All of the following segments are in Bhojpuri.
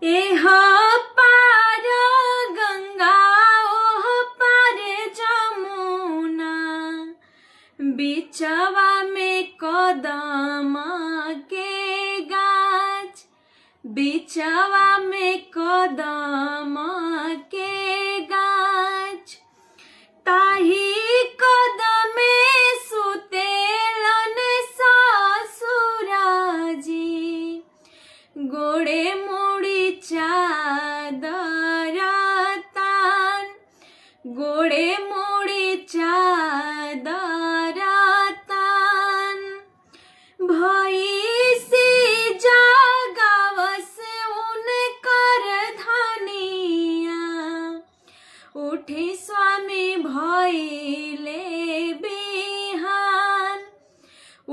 एह पार गंगा ओह पार जमुना, बिचवा में कदम के गाछ, बिचवा में कदम के गाछ। ताही कदमे सुतेलन ससुराजी, गोड़े मुड़ी चादर तान, गोड़े मुड़ी चादर तान। भइसी जागावस उनकर धनिया, उठी स्वामी भइले बिहान,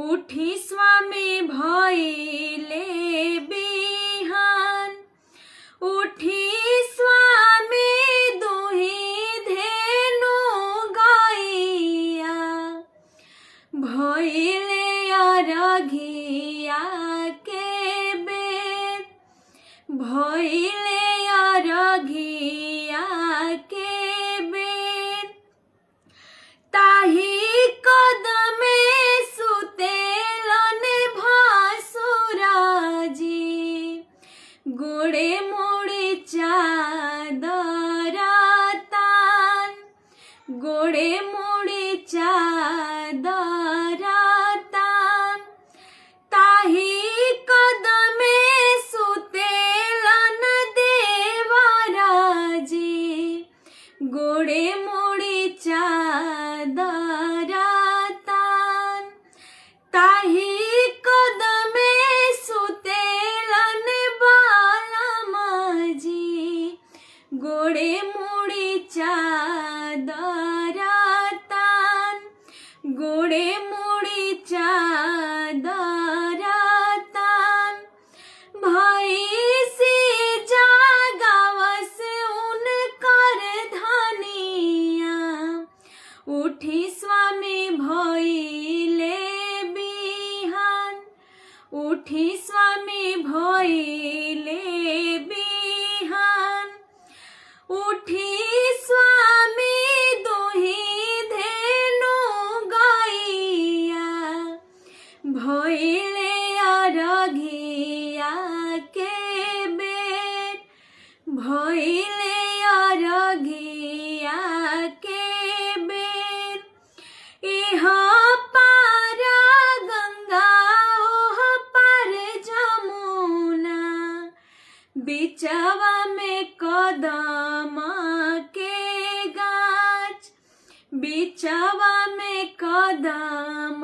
उठी स्वामी भइले बिहान। उठी स्वामी दुही धेनु गैया, भइले अरघिया के बेर, भइले अरघिया के बेर। ताही कदमे सुतेलन भसुराजी, गोड़े मुड़ी चादर तान, गोड़े मुड़ी चादर तान। ताही कदमे सुतेलन देवराजी, गोड़े मुड़ी चादर तान। ताही कदमे सुतेलन बालमाजी, गोड़े मुड़ी चादर तान, गोड़े मुड़ी चादर तान। भइसी जागावस उनकर धनिया, उठी स्वामी भइले बिहान, उठी स्वामी भइले बिहान। उठी स्वामी दुही धेनु गैया, भइले अरघिया के बेर, भइले अरघिया के बेर। एह पार गंगा ओह पार जमुना, बिचवा में कदम के गाछ, बिचवा में कदम